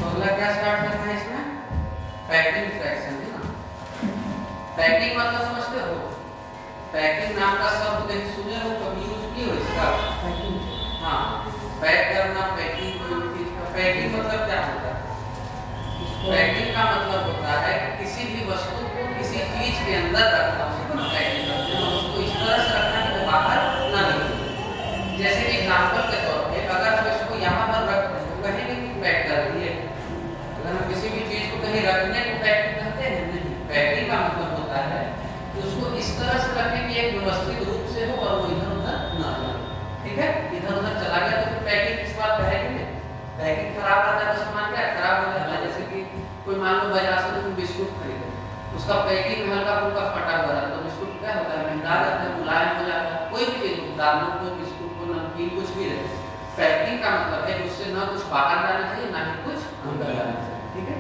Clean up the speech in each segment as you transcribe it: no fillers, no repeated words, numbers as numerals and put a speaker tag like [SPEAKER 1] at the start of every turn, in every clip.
[SPEAKER 1] अगला क्या स्टार्ट करना है इसमें? पैकिंग फ्रैक्शन है ना। पैकिंग मतलब समझते हो? पैकिंग नाम का शब्द कहीं सुने हो, कभी यूज किए हो इसका? पैकिंग, हाँ, पैक करना, पैकिंग, कोई चीज का पैकिंग मतलब क्या होता है? पैकिंग का मतलब होता है कि किसी भी वस्तु को किसी चीज के अंदर रखना, उसको ना पैकिंग करते हैं। उसको इस तरह से रखना कि वो बाहर ना निकले। जैसे कि एग्जाम्पल के तौर पे अगर हम इसको यहाँ पर रख दें तो कहेंगे कि पैक कर दिए। अगर हम किसी भी चीज को कहीं रखने को पैकिंग कहते हैं? नहीं। पैकिंग का मतलब होता है कि उसको इस तरह से रखें कि एक व्यवस्थित रूप से हो और वो इधर उधर ना जाए। ठीक है, इधर उधर चला गया तो फिर पैकिंग किस बात पे है कि नहीं? पैकिंग खराब आता है तो सामान क्या खराब हो जाता है। जैसे कि कोई मान लो बाजार से तुम बिस्कुट खरीदो, उसका पैकिंग हल्का फुल्का फटा हुआ है तो बिस्कुट क्या होता है? महंगा जाता है, मुलायम हो जाता है। कोई भी चीज, दालों को, बिस्कुट को, नमकीन, कुछ भी रहे, पैकिंग का मतलब है उससे ना कुछ बाहर जाना चाहिए ना ही कुछ अंदर जाना चाहिए। ठीक है,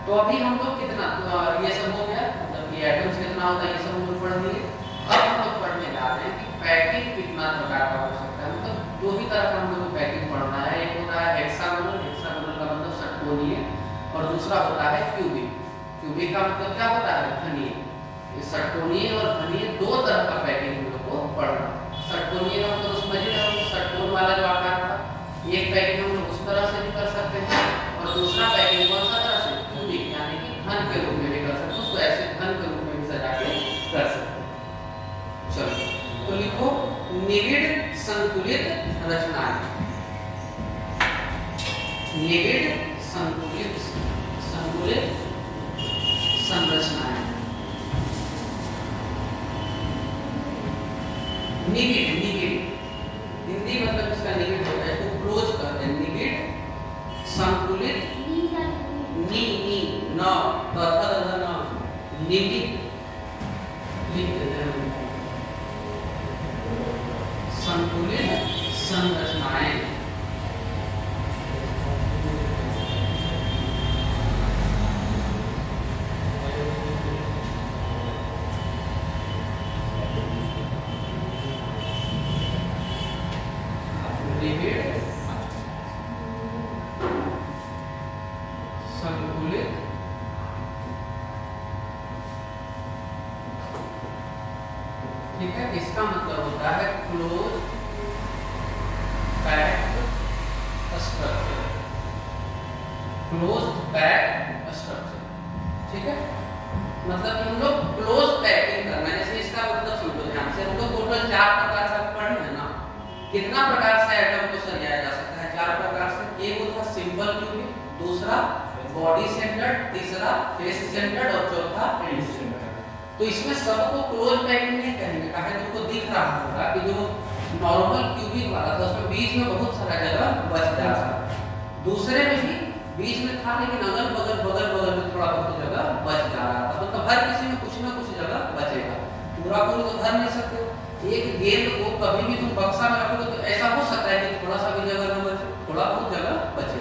[SPEAKER 1] तो अभी हम लोग कितना तो ये सब हो गया, मतलब ये आइटम्स कितना होता है ये सब हम लोग पढ़ लिए। अब हम लोग पढ़ने जा रहे हैं कि पैकिंग कितना प्रकार का हो सकता है। मतलब दो ही तरह का हम लोग को पैकिंग पढ़ना है। एक होता है हेक्सागोनल, हेक्सागोनल का मतलब षटकोणीय, और दूसरा होता है क्यूबिक। क्यूबिक का मतलब क्या होता है? घनीय। ये षटकोणीय और घनीय दो तरह का पैकिंग हम लोग को पढ़ना। षटकोणीय का मतलब समझ रहे हो, षटकोण वाला जो आकार था, एक पैकिंग हम लोग उस तरह से भी कर सकते हैं और दूसरा पैकिंग कौन सा तरह से? क्यूबिक, यानी कि घन के रूप में भी कर सकते हैं। उसको ऐसे घन के रूप में भी सजा के कर सकते हैं। चलो तो लिखो निविड़ संतुलित रचनाएं। निविड़ संतुलित संरचनाएं। निविड़, निविड़ हिंदी मतलब इसका निविड़ होता है, इसको क्लोज करते हैं। निविड़ संतुलित, नी नी न तथा न निविड़ लिख देते हैं। संतुलित संरचनाएं। ठीक है, इसका मतलब होता है close packed structure. Close packed structure. ठीक है, मतलब कि हम लोग क्लोज पैकिंग करना है। जैसे इसका मतलब समझो ध्यान से, हम लोग टोटल 4 प्रकार का पढ़े हैं ना। कितना प्रकार से आइटम को सजाया जा सकता है? 4 प्रकार से। एक होता है सिंपल क्यूबिक, दूसरा बॉडी सेंटर्ड, तीसरा फेस सेंटर्ड और चौथा एंड सेंटर्ड। तो इसमें सबको क्लोज पैकिंग नहीं कहेंगे। कहे तुमको दिख रहा होगा कि जो नॉर्मल क्यूबिक वाला था उसमें बीच में बहुत सारा जगह बच जा रहा था, दूसरे में भी बीच में था लेकिन अगल बगल में थोड़ा बहुत जगह बच जा रहा था। मतलब हर किसी में कुछ ना कुछ जगह बचेगा, पूरा पूरी तो भर नहीं सकते हो। एक गेंद को कभी भी तुम बक्सा में रखोगे तो ऐसा हो सकता है कि थोड़ा सा भी जगह न बचे, थोड़ा बहुत जगह बचे,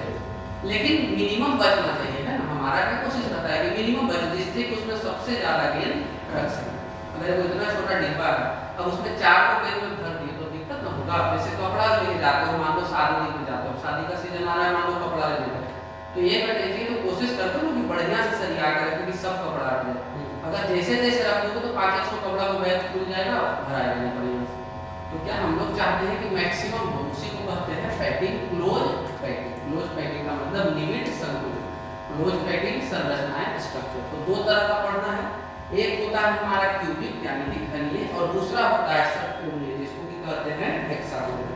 [SPEAKER 1] लेकिन मिनिमम बचना चाहिए, है ना। हमारा क्या कोशिश रहता है कि मिनिमम बचे, जिससे कि उसमें सबसे ज्यादा गेंद रख सके। अगर वो इतना छोटा डिब्बा है, अब उसमें 4 को गेंद में भर दिए तो दिक्कत ना होगा। जैसे कपड़ा लेके जाते हो, मान लो शादी लेके जाते हो, शादी का सीजन आ रहा है, मान लो कपड़ा लेने जाते हो, तो ये करना चाहिए तो कोशिश करते हो कि बढ़िया से सरिया कर रखें कि सब कपड़ा आ जाए। अगर जैसे जैसे रखोगे तो 500 कपड़ा में बैग खुल जाएगा, भराया नहीं बढ़िया से। तो क्या हम लोग चाहते हैं कि मैक्सिमम हो, उसी को कहते हैं packing, close packing. Close packing का मतलब निविड़ संतुलित, क्लोज पैकिंग संरचनाएं स्ट्रक्चर। तो दो तरह का पढ़ना है। एक होता है हमारा क्यूबिक यानी कि घनीय, और दूसरा होता है षटकोणीय जिसको कि कहते हैं हेक्सागोनल।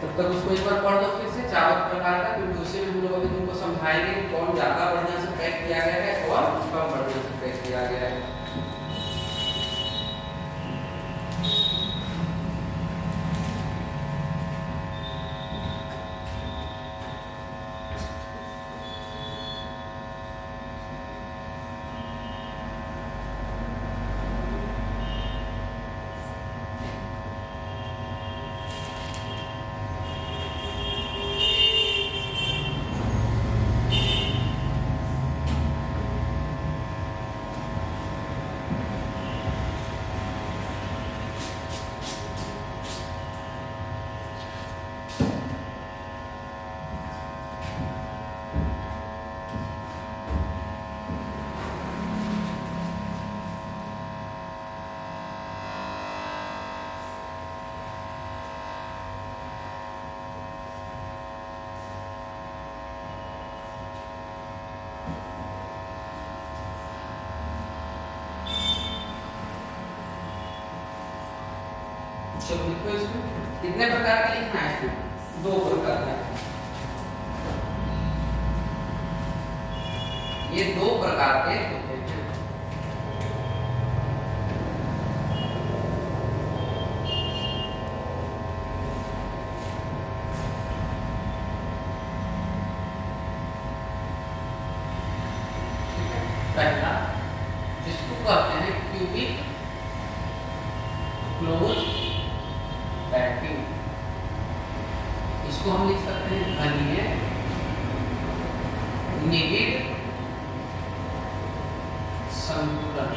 [SPEAKER 1] तब तक उसको एक बार पढ़ लो फिर से 4 प्रकार का, क्योंकि उसी में हम लोग अभी तुमको समझाएंगे कौन ज्यादा बढ़िया से पैक किया गया है और कम बढ़िया से पैक किया गया है। चलो लिखो इसमें कितने प्रकार के लिखना है, इसमें 2 प्रकार का। ये 2 प्रकार के होते हैं। पहला जिसको कहते हैं क्यूबिक क्लोज पैकिंग, इसको हम लिख सकते हैं घनीय निबिड़ संतुलन।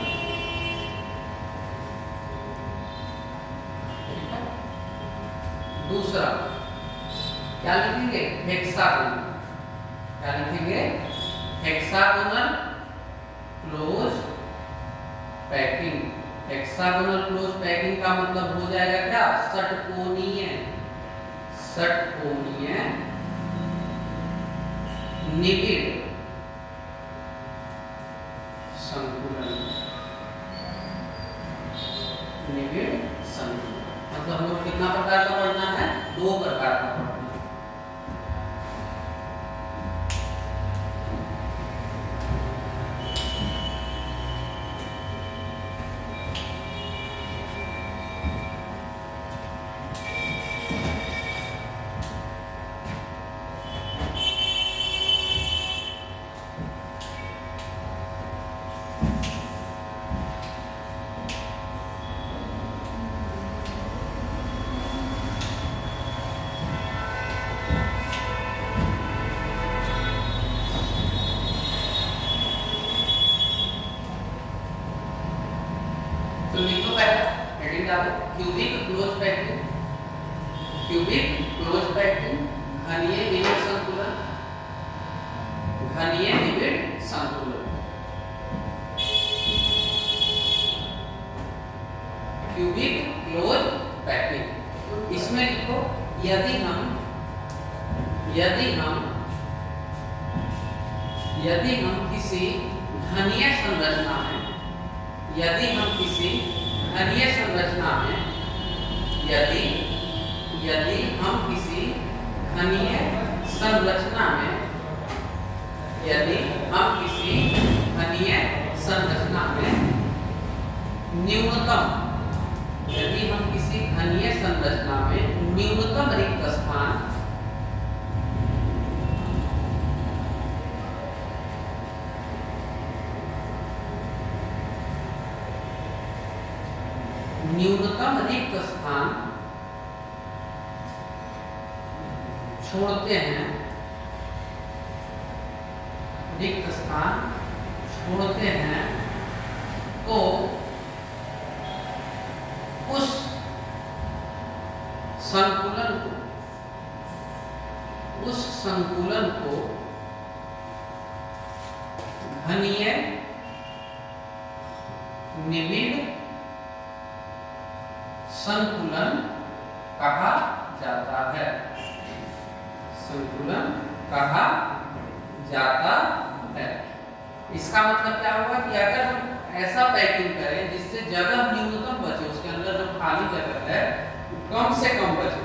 [SPEAKER 1] दूसरा क्या लिखेंगे, हेक्सागोनल। क्या लिखेंगे, hexagonal close packing. Hexagonal close packing का मतलब हो जाएगा क्या, षटकोणीय निबिड़ संतुलन। निबिड़ संतुलन मतलब हम लोग कितना प्रकार का पढ़ना है, 2 प्रकार का पढ़ना है। तो लिखो पहला हेडिंग डालो, cubic close packing. Cubic close packing घनीय निबिड़ संतुलन। घनीय निबिड़ संतुलन। Cubic close packing. इसमें लिखो यदि हम किसी घनीय संरचना में, यदि हम किसी घनीय संरचना में, यदि हम किसी घनीय संरचना में, यदि हम किसी घनीय संरचना में न्यूनतम, यदि हम किसी घनीय संरचना में न्यूनतम रिक्त स्थान, न्यूनतम रिक्त स्थान छोड़ते हैं, रिक्त स्थान छोड़ते हैं, तो उस संकुलन को घनीय निबिड़ संतुलन कहा जाता है। संतुलन कहा जाता है। इसका मतलब क्या होगा कि अगर हम ऐसा पैकिंग करें जिससे जगह न्यूनतम बचे, उसके अंदर जो खाली जगह है कम से कम बचे,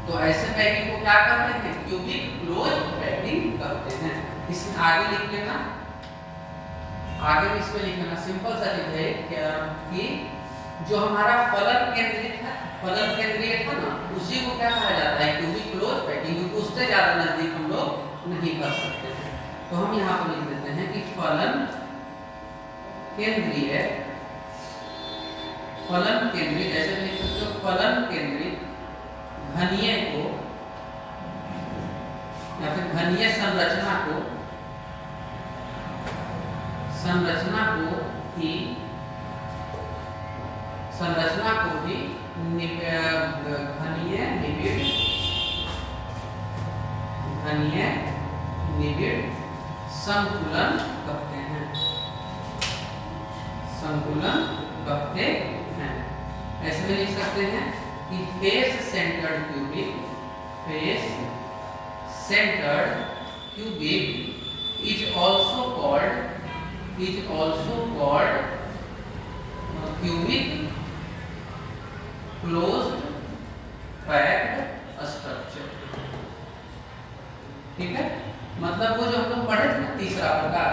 [SPEAKER 1] तो ऐसे पैकिंग को क्या कहते हैं, क्यूबिक क्लोज पैकिंग कहते हैं। इसमें आगे लिख लेना, आगे भी इसमें लिख लेना, सिंपल सा चीज है कि जो हमारा फलन केंद्रित था ना, उसी को क्या कहा जाता है, क्यूबिक क्लोज पैकिंग। क्योंकि उससे ज्यादा नजदीक हम लोग नहीं कर सकते हैं। तो हम यहाँ पर लिख देते हैं कि फलन केंद्रीय, जैसे लिख सकते हो फलन केंद्रित घनीय को या फिर घनीय संरचना को ही घनीय निबिड़ संतुलन कहते हैं। संतुलन कहते हैं। ऐसे में लिख सकते हैं कि face centred cubic is also called cubic closed packed structure. ठीक है, मतलब वो जो हम लोग पढ़े थे ना तीसरा प्रकार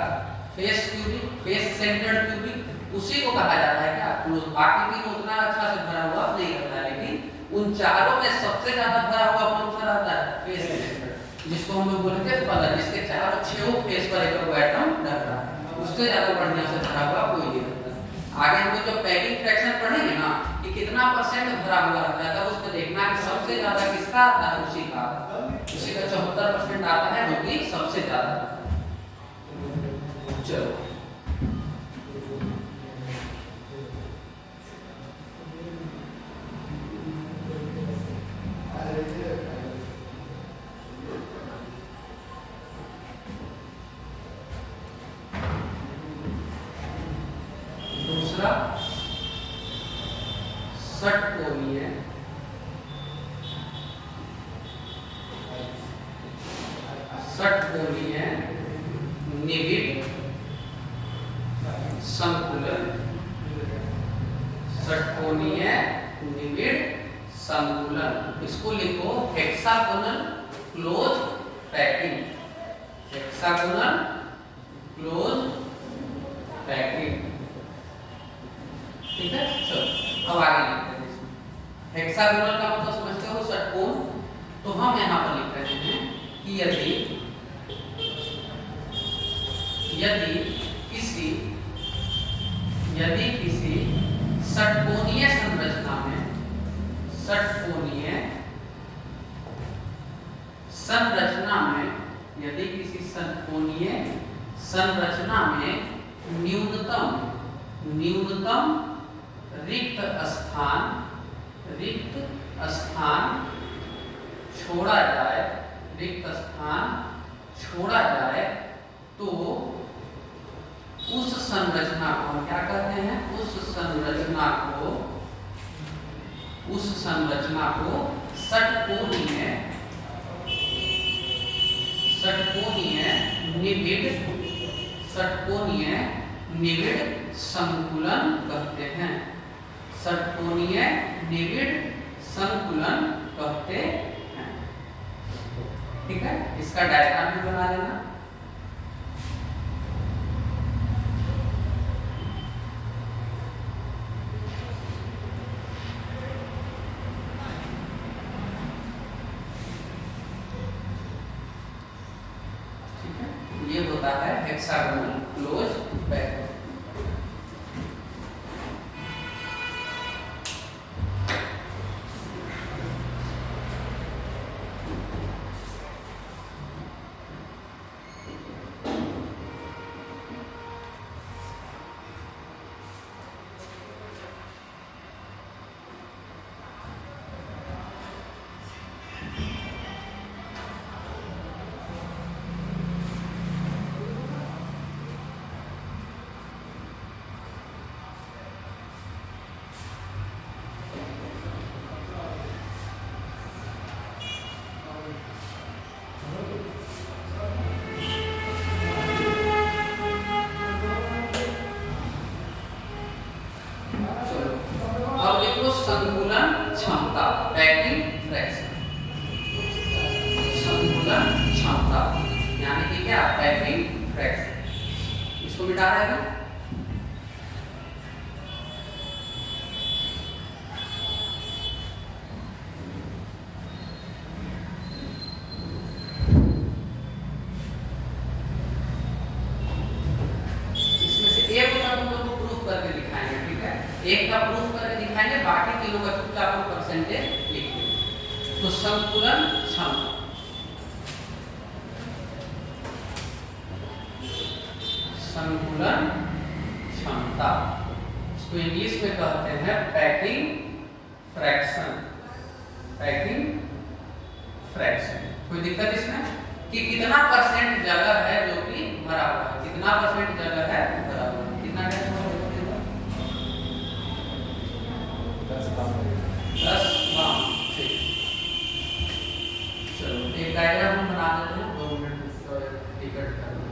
[SPEAKER 1] face cubic, face centred cubic, उसी को कहा जाता है क्या क्लोज। बाकी तीनों उतना अच्छा से भरा हुआ नहीं रहता है, लेकिन उन चारों में सबसे ज्यादा भरा हुआ कौन सा रहता है? फेस सेंटर्ड, जिसको हम लोग बोलते हैं पलर, जिसके चारों छह फेस पर एक एटम रहता है, उससे ज्यादा बढ़िया से भरा हुआ कोई नहीं रहता। आगे हम लोग जब पैकिंग फ्रैक्शन पढ़ेंगे ना कि कितना परसेंट भरा हुआ रहता है, तब उसमें देखना कि सबसे ज्यादा किसका आता है, उसी का 74% आता है, जो कि सबसे ज्यादा। चलो दूसरा षटकोणीय निविड संकुलन, षटकोणीय निविड संकुलन, इसको लिखो hexagonal close packing, hexagonal close packing. ठीक है, चलो अब आगे लिखते हैं। हेक्सागोनल का मतलब समझते हो षटकोण, तो हम यहाँ पर लिख रहे हैं कि यदि किसी षटकोणीय संरचना में, षटकोणीय संरचना में, यदि किसी षटकोणीय संरचना में न्यूनतम रिक्त स्थान छोड़ा जाए, तो उस संरचना को हम क्या कहते हैं? उस संरचना को षटकोणीय निविड संकुलन कहते हैं, षटकोणीय निविड संकुलन कहते हैं। ठीक है, इसका डायग्राम भी बना लेना। ये होता है हेक्सागोनल क्लोज पैकिंग। संकुलन क्षमता, पैकिंग फ्रैक्शन, संकुलन क्षमता यानी कि क्या? Packing fraction. इसको मिटा रहे हैं। इसमें से एक का तुम लोग प्रूफ करके दिखाएंगे, ठीक है? एक का प्रूफ करके दिखाएंगे, बाकी तीनों का चुपचाप हम परसेंटेज लिख देंगे। तो संकुलन क्षमता, संकुलन क्षमता, इसको इंग्लिश में कहते हैं पैकिंग फ्रैक्शन, पैकिंग फ्रैक्शन। कोई दिक्कत इसमें कि कितना परसेंट जगह है जो कि भरा हुआ है, कितना परसेंट जगह है भरा हुआ है, कितना है? 10 ठीक। चलो एक डायग्राम हम बना देते हैं, 2 मिनट टिकट कर लो।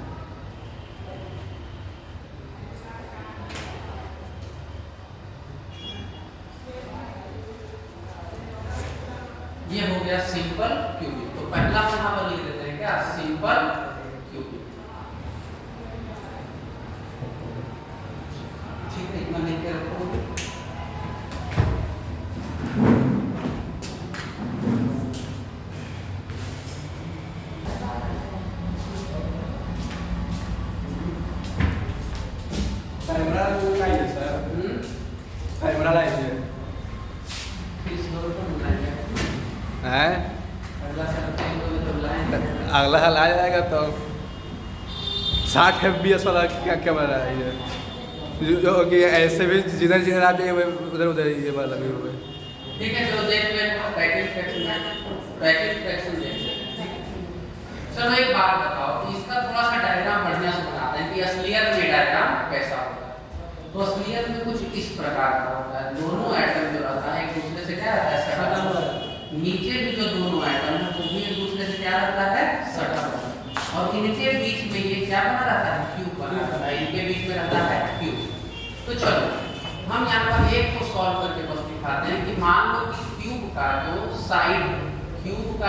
[SPEAKER 1] ये हो गया सिंपल क्यूबिक। तो पहला हम यहाँ पर लिख देते हैं क्या, सिंपल क्यूबिक। ठीक है, इतना लिख के रखो।
[SPEAKER 2] अगला साल आ जाएगा तो 60 FPS वाला क्या क्या बना रहा है ये, जो कि ऐसे भी जिधर जिधर आप जाइए उधर उधर ये वाला भी होगा।
[SPEAKER 1] ठीक है, चलो देख लेते हैं पैकेज फ्रैक्शन देख लेते हैं। चलो एक बात बताओ, इसका थोड़ा सा डायग्राम बढ़िया से बनाते हैं कि असलियत में डायग्राम कैसा होता है। तो असलियत में कुछ इस प्रकार का होता है, दोनों एटम जो रहता है एक दूसरे से क्या रहता है, सटा हुआ। नीचे भी जो दोनों एटम है वो भी एक दूसरे से क्या रहता है, सटा हुआ। और इनके बीच में ये क्या बना रहता है, क्यूब बना रहता है, इनके बीच में रहता है क्यूब। तो चलो हम यहाँ पर एक को सॉल्व करके बस दिखाते हैं कि मान लो कि क्यूब का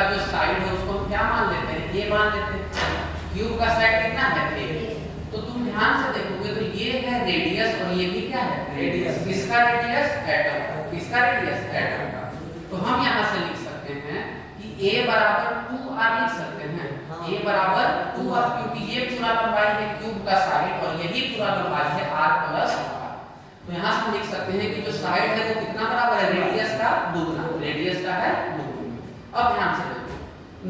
[SPEAKER 1] जो साइड है उसको हम क्या मान लेते हैं, ये मान लेते हैं। क्यूब का साइड कितना है, a। तो तुम ध्यान से देखोगे तो ये है रेडियस और ये भी क्या है, रेडियस। किसका रेडियस, एटम का। किसका रेडियस, एटम का। तो हम यहाँ से लिख सकते हैं कि a बराबर 2r लिख सकते हैं। a बराबर 2r, क्योंकि ये पूरा लंबाई है क्यूब का साइड और यही पूरा लंबाई है r प्लस r। तो यहाँ से हम लिख सकते हैं कि जो साइड है वो कितना बराबर है, रेडियस का दुगना, रेडियस का है दुगना। अब ध्यान से देखो,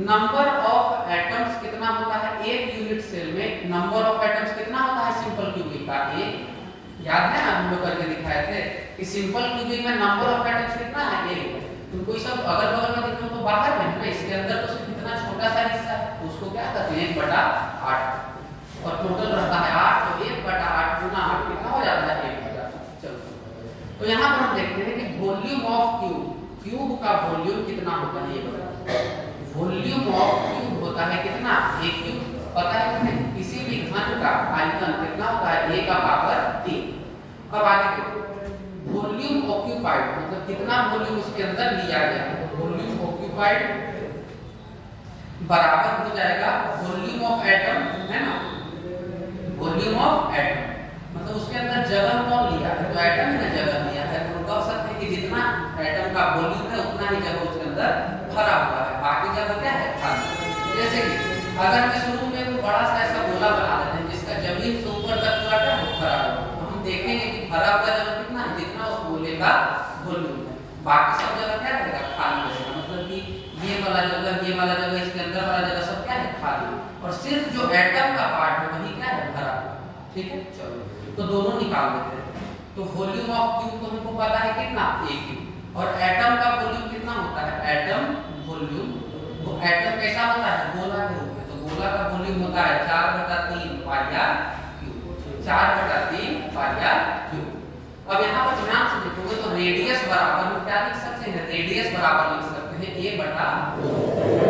[SPEAKER 1] नंबर ऑफ एटम्स कितना होता है एक यूनिट सेल में, नंबर ऑफ एटम्स कितना होता है सिंपल क्यूबिक का, एक। याद है हम लोग करके दिखाए थे कि सिंपल क्यूबिक में नंबर ऑफ एटम्स कितना है, एक। तुमको ये सब अगल बगल में देखो तो बाहर में है ना, इसके अंदर तो सिर्फ इतना छोटा सा हिस्सा है, उसको क्या कहते हैं 1/8। और टोटल रहता है 8, तो 1/8 गुना 8 कितना हो जाता है, 1/8। चलो तो यहाँ पर हम देखते हैं कि वॉल्यूम ऑफ क्यूब का वॉल्यूम कितना होता है, ये बताओ। वॉल्यूम ऑफ क्यूब होता है कितना, एक क्यूब। पता है तुम्हें किसी भी घन का आयतन कितना होता है, a का पावर 3। अब आगे देखो, वॉल्यूम ऑक्यूपाइड मतलब कितना वॉल्यूम उसके अंदर लिया गया है। वॉल्यूम ऑक्यूपाइड बराबर हो जाएगा वॉल्यूम ऑफ एटम, है ना। वॉल्यूम ऑफ एटम मतलब उसके अंदर जगह कौन लिया है, तो एटम ने जगह लिया है। तो कह सकते हैं कि जितना एटम का वॉल्यूम है उतना ही जगह उसके अंदर भरा हुआ है, बाकी जगह क्या है, खाली। जैसे कि अगर हम इस रूम में कोई बड़ा सा ऐसा गोला बना देते हैं जिसका जमीन से ऊपर तक पूरा क्या है, भरा हुआ, तो हम देखेंगे कि भरा हुआ जगह कितना है, जितना उस गोले का वॉल्यूम है। बाकी सब जगह क्या रहेगा, खाली रहेगा। मतलब कि ये वाला जगह, इसके अंदर वाला जगह सब क्या है, खाली। और सिर्फ जो एटम का पार्ट है वही क्या है, भरा हुआ। ठीक है, चलो तो दोनों निकाल देते हैं। तो वॉल्यूम ऑफ क्यूब तो हमको पता है कितना, a क्यूब। और एटम का वॉल्यूम कितना होता है, एटम वॉल्यूम। वो एटम कैसा होता है, गोला के रूप में। तो गोला का वॉल्यूम होता है 4/3 पाई क्यूब, 4/3 पाई क्यूब। अब यहाँ पर ध्यान से देखोगे तो रेडियस बराबर हम क्या लिख सकते हैं, रेडियस बराबर लिख सकते हैं a/2,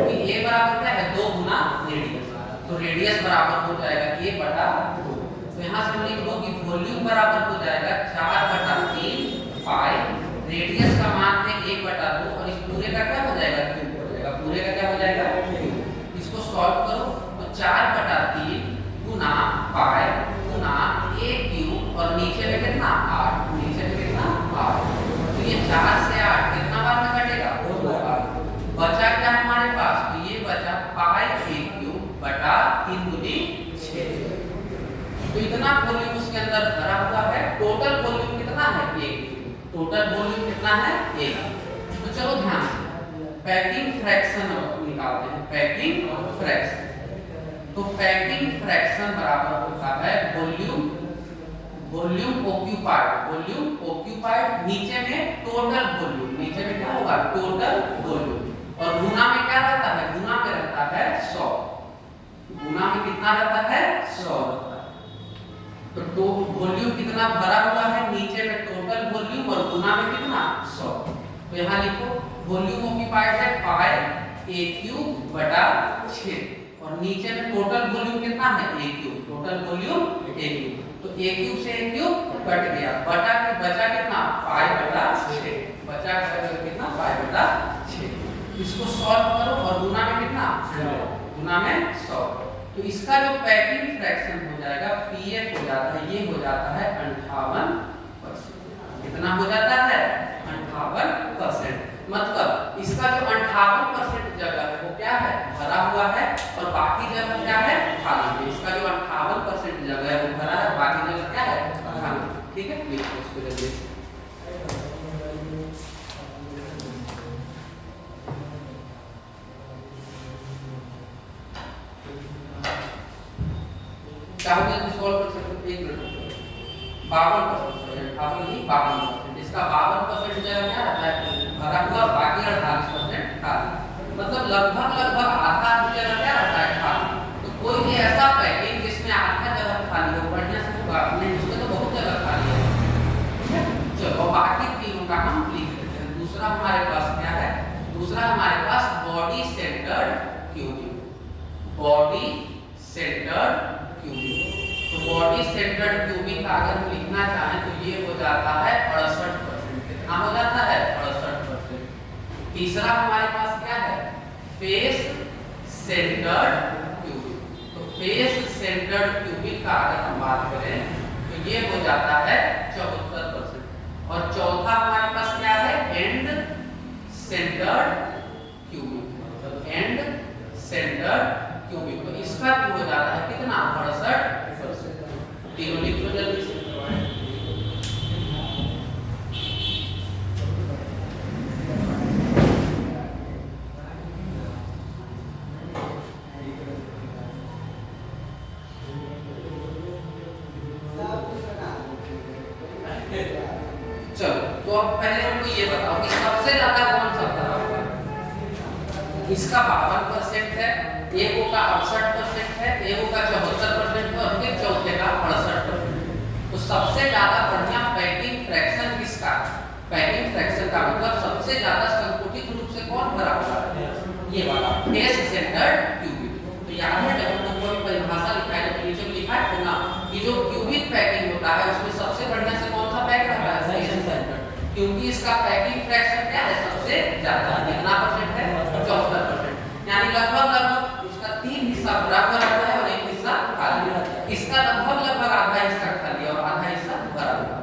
[SPEAKER 1] क्योंकि a बराबर क्या है, 2 गुना रेडियस। तो रेडियस बराबर हो जाएगा a/2। तो यहाँ से हम लिख दो कि वॉल्यूम बराबर हो जाएगा 4/3 पाई, रेडियस का मान है 1/2 और इस पूरे का क्या हो जाएगा, क्यूब हो जाएगा। पूरे का क्या हो जाएगा, क्यूब। इसको सॉल्व करो तो 4/3 गुना पाई गुना a क्यूब और नीचे में कितना 8, नीचे में कितना 8। तो ये 4 से 8 कितना बार में कटेगा, 2 बार। बचा क्या हमारे पास, तो ये बचा पाई a क्यूब बटा 3 दूनी 6। तो इतना वॉल्यूम उसके अंदर भरा हुआ है। टोटल वॉल्यूम कितना है, 1। टोटल वॉल्यूम कितना है, 1। तो चलो ध्यान से पैकिंग फ्रैक्शन निकालते हैं। पैकिंग फ्रैक्शन, तो पैकिंग फ्रैक्शन बराबर होता है वॉल्यूम ऑक्यूपाइड नीचे में टोटल वॉल्यूम। नीचे में क्या होगा, टोटल वॉल्यूम। और गुना में क्या रहता है, गुना में रहता है 100। गुना में कितना रहता है, 100। तो वॉल्यूम कितना भरा हुआ है, नीचे में टोटल वॉल्यूम और गुना में कितना 100। तो यहाँ लिखो वॉल्यूम ऑक्यूपाइड है पाई a क्यूब बटा 6 और नीचे में टोटल वॉल्यूम कितना है, a cube. Total volume a cube, तो a क्यूब से a क्यूब कट गया, बचा कितना पाई बटा 6, बचा कितना पाई बटा 6। इसको सॉल्व करो और गुना में कितना 100, गुना में 100। तो इसका जो पैकिंग फ्रैक्शन हो जाएगा पीएफ हो जाता है, ये हो जाता है 58%। कितना हो जाता है 58%। मतलब इसका जो 58% जगह है वो क्या है भरा हुआ है और बाकी जगह क्या है खाली है। इसका जो 58% जगह है वो भरा है, बाकी जगह क्या है खाली। ठीक है, लिखो इसको जल्दी से। चाहो जल्दी सॉल्व कर सकते हो, 1 मिनट। 52%, 52%। इसका 52% जगह क्या रहता है भरा हुआ, बाकी 48% खाली। मतलब लगभग आधा जगह क्या रहता है खाली। तो कोई भी ऐसा पैकिंग जिसमें आधा जगह खाली हो, बढ़िया से होगा नहीं, उसमें तो बहुत जगह खाली है। चलो बाकी तीनों का हम लिख देते हैं। दूसरा हमारे पास क्या है, दूसरा हमारे पास body centred cubic. Body centred cubic. तो बॉडी सेंटर्ड क्यूबिक का अगर हम लिखना चाहें तो ये हो जाता है 68%। कितना हो जाता है 68%। तीसरा हमारे पास क्या है फेस सेंटर्ड क्यूबिक। तो फेस सेंटर्ड क्यूबिक का अगर हम बात करें तो ये हो जाता है 74%। और चौथा हमारे पास क्या है and centred cubic. And centred cubic. तो इसका भी हो जाता है कितना 68%। तीनों लिख लो जल्दी से। चलो तो अब पहले हमको ये बताओ कि सबसे ज्यादा कौन सा भरा हुआ है। इसका 52% है, एक का 68% है, एक का 74% है और फिर चौथे का 68%। तो सबसे ज्यादा बढ़िया पैकिंग फ्रैक्शन किसका, पैकिंग फ्रैक्शन का मतलब सबसे ज्यादा संकुचित रूप से कौन भरा हुआ है, ये वाला फेस सेंटर्ड क्यूबिक। तो याद है जब हम कोई परिभाषा लिखा है तो नीचे में लिखा है तो ना कि जो क्यूबिक पैकिंग होता है उसमें सबसे बढ़िया से कौन सा पैक रहता है फेस सेंटर्ड, क्योंकि इसका पैकिंग फ्रैक्शन क्या है सबसे ज्यादा। कितना परसेंट है 74%। यानी लगभग उसका 3 हिस्सा भरा हुआ रहता है और 1 हिस्सा खाली रहता है। इसका लगभग आधा हिस्सा खाली और आधा हिस्सा भरा हुआ।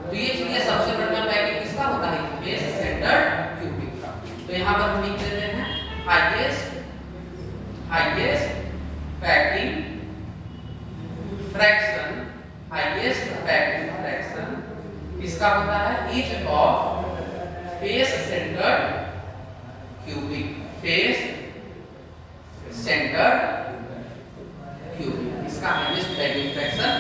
[SPEAKER 1] तो ये चीज सबसे बढ़िया पैकिंग किसका होता है फेस सेंटर्ड क्यूबिक का। तो यहाँ पर हम लिख देते हैं highest packing fraction. Highest packing fraction किसका होता है each of face centred cubic. Face centred cubic इसका हाईएस्ट पैकिंग फ्रैक्शन।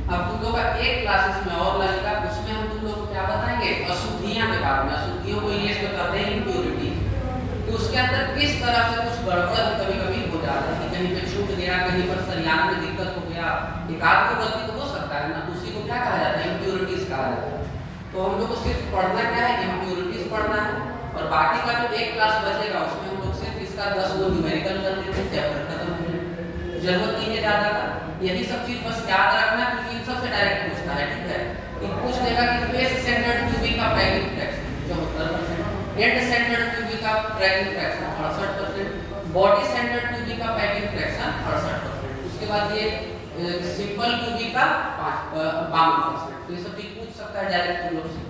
[SPEAKER 1] अब तुम लोग का एक क्लासेस में और लगेगा, उसमें हम तुम लोग को क्या बताएंगे अशुद्धियां के बारे में। अशुद्धियों को इंग्लिश में कहते हैं इम्प्योरिटी। तो उसके अंदर किस तरह से कुछ गड़बड़ कभी-कभी हो जाता है, कहीं पे छूट गया, कहीं पर सरियान में दिक्कत हो गया, एक आध को गलती तो हो सकता है ना, उसी को क्या कहा जाता है इम्प्योरिटीज कहा जाता है। तो हम लोग को सिर्फ पढ़ना क्या है इम्प्योरिटीज पढ़ना है और बाकी का जो एक क्लास बचेगा उसमें हम लोग सिर्फ इसका 10 गो न्यूमेरिकल कर देते हैं, चैप्टर खत्म हो जाए। जरूरत नहीं है ज्यादा का, यही सब चीज बस याद रखना क्योंकि इन सबसे डायरेक्ट पूछता है। ठीक है, ये पूछ लेगा कि फेस सेंटर्ड क्यूबिक का packing fraction 74%, end centred cubic का packing fraction 68%, body centred cubic का पैकिंग फ्रैक्शन 68%। उसके बाद ये सिंपल क्यूबिक का 52%। तो ये सब चीज पूछ सकता है डायरेक्ट तुम लोग से।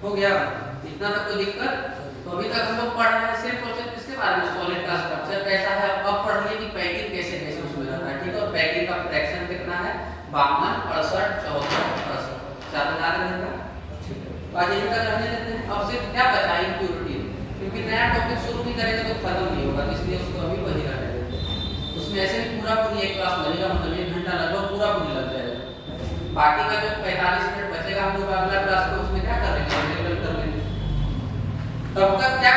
[SPEAKER 1] हो गया इतना तक कोई दिक्कत। तो अभी तक हम लोग पढ़ रहे हैं सिर्फ और सिर्फ इसके बारे में सॉलिड का स्ट्रक्चर कैसा है। अब पढ़ लिए कि पैकिंग कैसे कैसे उसमें रहता है। ठीक है, और पैकिंग का फ्रैक्शन कितना है 52, 68, 64, 68 चार बता रहे हैं। ठीक है, तो आज इनका रहने देते हैं। अब सिर्फ क्या बचा इम्प्योरिटी, क्योंकि नया टॉपिक शुरू भी करेंगे तो खत्म नहीं होगा, इसलिए उसको अभी वही रहने देते हैं। उसमें ऐसे भी पूरा पूरी एक क्लास लगेगा, मतलब 1 घंटा लगभग पूरा पूरी लग जाएगा। बाकी का जो 45 मिनट बचेगा हम लोग अगला क्लास को उसमें क्या कर लेंगे कर लेंगे। तब तक क्या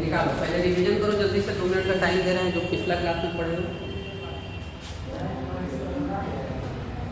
[SPEAKER 1] निकालो, पहले रिवीजन करो जल्दी से, 2 मिनट का टाइम दे रहे हैं जो पिछला क्लास में पढ़े हो।